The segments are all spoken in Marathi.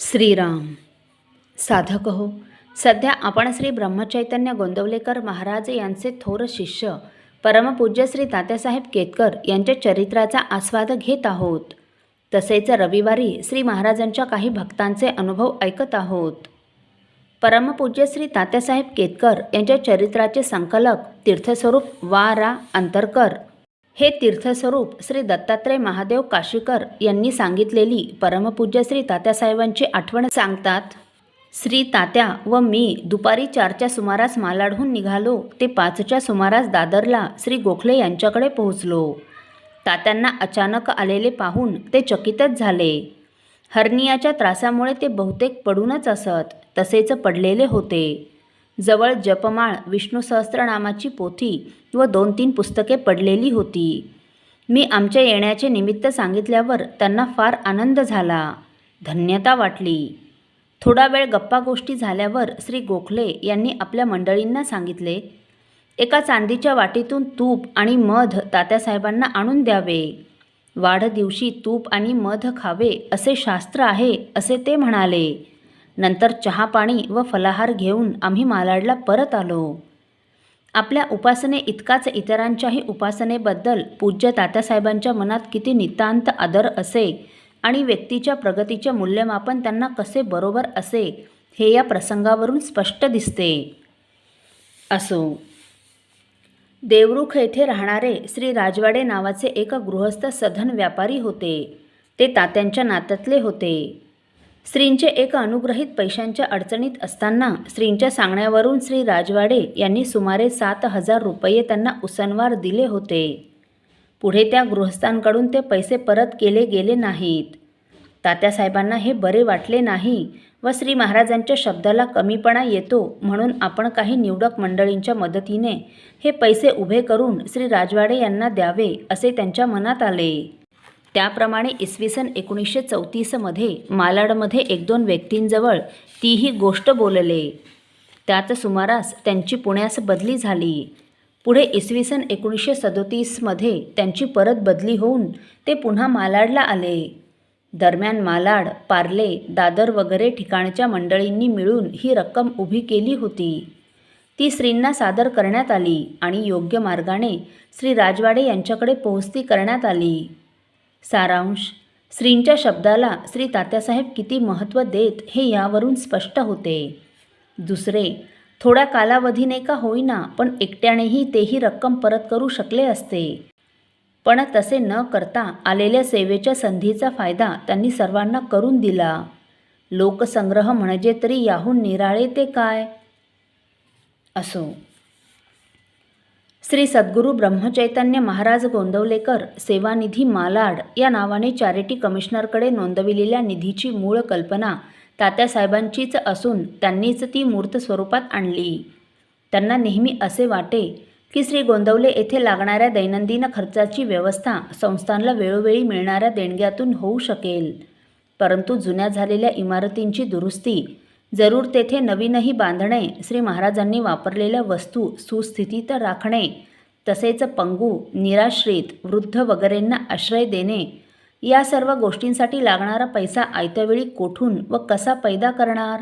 श्रीराम. साधक हो, सध्या आपण श्री ब्रह्मचैतन्य गोंदवलेकर महाराज यांचे थोर शिष्य परमपूज्य श्री तात्यासाहेब केतकर यांच्या चरित्राचा आस्वाद घेत आहोत. तसेच रविवारी श्री महाराजांच्या काही भक्तांचे अनुभव ऐकत आहोत. परमपूज्य श्री तात्यासाहेब केतकर यांच्या चरित्राचे संकलक तीर्थस्वरूप वा रा अंतरकर हे तीर्थस्वरूप श्री दत्तात्रय महादेव काशीकर यांनी सांगितलेली परमपूज्य श्री तात्यासाहेबांची आठवण सांगतात. श्री तात्या व मी दुपारी 4च्या सुमारास मालाडहून निघालो ते 5च्या सुमारास दादरला श्री गोखले यांच्याकडे पोहोचलो. तात्यांना अचानक आलेले पाहून ते चकितच झाले. हर्नियाच्या त्रासामुळे ते बहुतेक पडूनच असत, तसेच पडलेले होते. जवळ जपमाळ, विष्णू सहस्त्रनामाची पोथी व 2-3 पुस्तके पडलेली होती. मी आमच्या येण्याचे निमित्त सांगितल्यावर त्यांना फार आनंद झाला, धन्यता वाटली. थोडा वेळ गप्पा गोष्टी झाल्यावर श्री गोखले यांनी आपल्या मंडळींना सांगितले, एका चांदीच्या वाटीतून तूप आणि मध तात्यासाहेबांना आणून द्यावे. वाढदिवशी तूप आणि मध खावे असे शास्त्र आहे असे ते म्हणाले. नंतर चहा पाणी व फलाहार घेऊन आम्ही मालाडला परत आलो. आपल्या उपासने इतकाच इतरांच्याही उपासनेबद्दल पूज्य तात्यासाहेबांच्या मनात किती नितांत आदर असे आणि व्यक्तीच्या प्रगतीचे मूल्यमापन त्यांना कसे बरोबर असे हे या प्रसंगावरून स्पष्ट दिसते. असो, देवरुख येथे राहणारे श्री राजवाडे नावाचे एक गृहस्थ सधन व्यापारी होते. ते तात्यांच्या नात्यातले होते. श्रींचे एक अनुग्रहित पैशांच्या अडचणीत असताना श्रींच्या सांगण्यावरून श्री राजवाडे यांनी सुमारे 7,000 रुपये त्यांना उसनवार दिले होते. पुढे त्या गृहस्थांकडून ते पैसे परत केले गेले नाहीत. तात्यासाहेबांना हे बरे वाटले नाही व श्री महाराजांच्या शब्दाला कमीपणा येतो म्हणून आपण काही निवडक मंडळींच्या मदतीने हे पैसे उभे करून श्री राजवाडे यांना द्यावे असे त्यांच्या मनात आले. त्याप्रमाणे इसवी सन 1934मध्ये मालाडमध्ये 1-2 व्यक्तींजवळ तीही गोष्ट बोलले. त्याच सुमारास त्यांची पुण्यास बदली झाली. पुढे इसवी सन 1937मध्ये त्यांची परत बदली होऊन ते पुन्हा मालाडला आले. दरम्यान मालाड, पार्ले, दादर वगैरे ठिकाणच्या मंडळींनी मिळून ही रक्कम उभी केली होती. ती श्रींना सादर करण्यात आली आणि योग्य मार्गाने श्री राजवाडे यांच्याकडे पोहोचती करण्यात आली. सारांश, श्रींच्या शब्दाला श्री तात्यासाहेब किती महत्त्व देत हे यावरून स्पष्ट होते. दुसरे, थोड्या कालावधीने का होईना पण एकट्यानेही तेही रक्कम परत करू शकले असते. पण तसे न करता आलेल्या सेवेच्या संधीचा फायदा त्यांनी सर्वांना करून दिला. लोकसंग्रह म्हणजे तरी याहून निराळे ते काय. असो, श्री सद्गुरू ब्रह्मचैतन्य महाराज गोंदवलेकर सेवानिधी मालाड या नावाने चॅरिटी कमिशनरकडे नोंदविलेल्या निधीची मूळ कल्पना तात्यासाहेबांचीच असून त्यांनीच ती मूर्त स्वरूपात आणली. त्यांना नेहमी असे वाटे की श्री गोंदवले येथे लागणाऱ्या दैनंदिन खर्चाची व्यवस्था संस्थानला वेळोवेळी मिळणाऱ्या देणग्यातून होऊ शकेल. परंतु जुन्या झालेल्या इमारतींची दुरुस्ती, जरूर तेथे नवीनही बांधणे, श्री महाराजांनी वापरलेल्या वस्तू सुस्थितीत राखणे, तसेच पंगू, निराश्रित, वृद्ध वगैरेंना आश्रय देणे या सर्व गोष्टींसाठी लागणारा पैसा आयत्यावेळी कोठून व कसा पैदा करणार.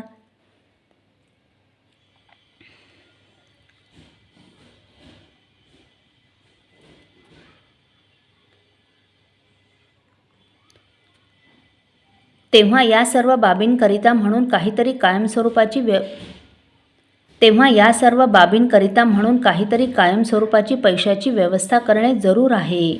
तेव्हा या सर्व बाबींकरिता म्हणून काहीतरी कायमस्वरूपाची पैशाची व्यवस्था करणे जरूर आहे.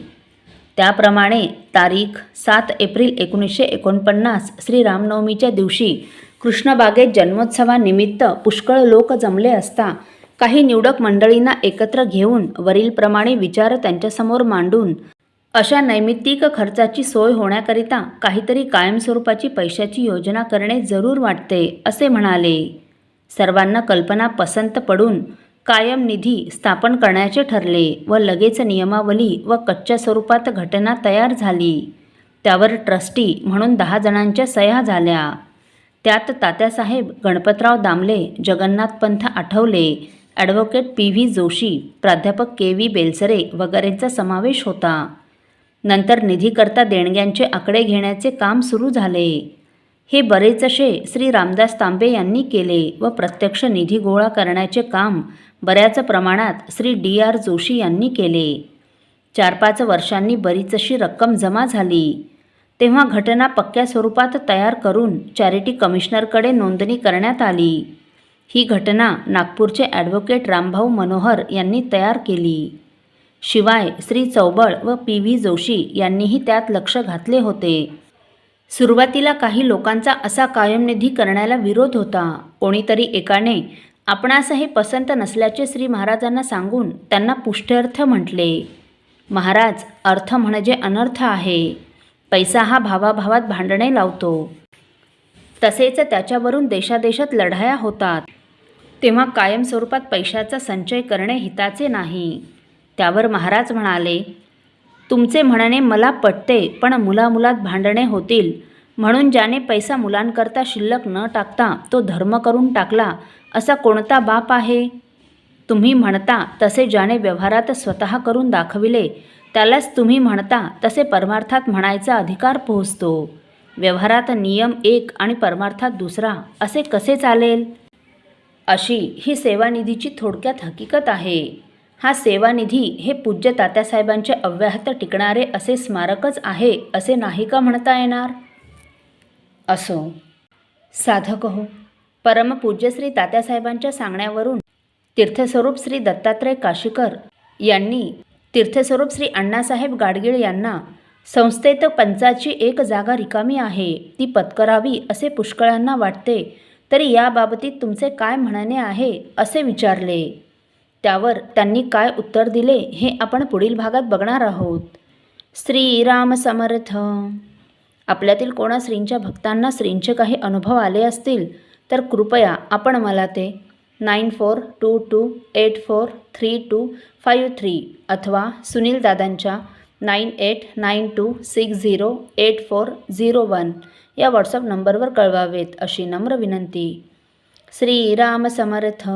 त्याप्रमाणे तारीख 7 एप्रिल 1949 श्री रामनवमीच्या दिवशी कृष्णबागेत जन्मोत्सवानिमित्त पुष्कळ लोक जमले असता काही निवडक मंडळींना एकत्र घेऊन वरीलप्रमाणे विचार त्यांच्यासमोर मांडून अशा नैमित्तिक खर्चाची सोय होण्याकरिता काहीतरी कायमस्वरूपाची पैशाची योजना करणे जरूर वाटते असे म्हणाले. सर्वांना कल्पना पसंत पडून कायम निधी स्थापन करण्याचे ठरले व लगेच नियमावली व कच्च्या स्वरूपात घटना तयार झाली. त्यावर ट्रस्टी म्हणून 10 जणांच्या सह्या झाल्या. त्यात तात्यासाहेब, गणपतराव दामले, जगन्नाथपंत आठवले, ॲडव्होकेट PV जोशी, प्राध्यापक KV बेलसरे वगैरेंचा समावेश होता. नंतर निधीकरता देणग्यांचे आकडे घेण्याचे काम सुरू झाले. हे बरेचसे श्री रामदास तांबे यांनी केले व प्रत्यक्ष निधी गोळा करण्याचे काम बऱ्याच प्रमाणात श्री D.R. जोशी यांनी केले. 4-5 वर्षांनी बरीचशी रक्कम जमा झाली. तेव्हा घटना पक्क्या स्वरूपात तयार करून चॅरिटी कमिशनरकडे नोंदणी करण्यात आली. ही घटना नागपूरचे ॲडव्होकेट रामभाऊ मनोहर यांनी तयार केली. शिवाय श्री चौबळ व P.V. जोशी यांनीही त्यात लक्ष घातले होते. सुरुवातीला काही लोकांचा असा कायम निधी करण्याला विरोध होता. कोणीतरी एकाने आपणास हे पसंत नसल्याचे श्री महाराजांना सांगून त्यांना पुष्ट्यर्थ म्हटले. महाराज, अर्थ म्हणजे अनर्थ आहे. पैसा हा भावाभावात भांडणे लावतो. तसेच त्याच्यावरून देशादेशात लढाया होतात. तेव्हा कायम स्वरूपात पैशाचा संचय करणे हिताचे नाही. त्यावर महाराज म्हणाले, तुमचे म्हणणे मला पटते, पण मुलामुलात भांडणे होतील. म्हणून ज्याने पैसा मुलांकरता शिल्लक न टाकता तो धर्म करून टाकला असा कोणता बाप आहे? तुम्ही म्हणता तसे ज्याने व्यवहारात स्वतः करून दाखविले त्यालाच तुम्ही म्हणता तसे परमार्थात म्हणायचा अधिकार पोहोचतो. व्यवहारात नियम एक आणि परमार्थात दुसरा असे कसे चालेल? अशी ही सेवानिधीची थोडक्यात हकीकत आहे. हा सेवानिधी हे पूज्य तात्यासाहेबांचे अव्याहत टिकणारे असे स्मारकच आहे असे नाही का म्हणता येणार? असो. साधक हो, परमपूज्य श्री तात्यासाहेबांच्या सांगण्यावरून तीर्थस्वरूप श्री दत्तात्रय काशीकर यांनी तीर्थस्वरूप श्री अण्णासाहेब गाडगीळ यांना संस्थेत पंचाची एक जागा रिकामी आहे, ती पत्करावी असे पुष्कळांना वाटते, तरी याबाबतीत तुमचे काय म्हणणे आहे असे विचारले. त्यावर त्यांनी काय उत्तर दिले हे आपण पुढील भागात बघणार आहोत. श्रीराम समर्थ. आपल्यातील कोणा श्रींच्या भक्तांना श्रींचे काही अनुभव आले असतील तर कृपया आपण मला ते 9422843253 अथवा सुनील दादांच्या 9892608401 या व्हॉट्सअप नंबरवर कळवावेत अशी नम्र विनंती. श्रीराम समर्थ.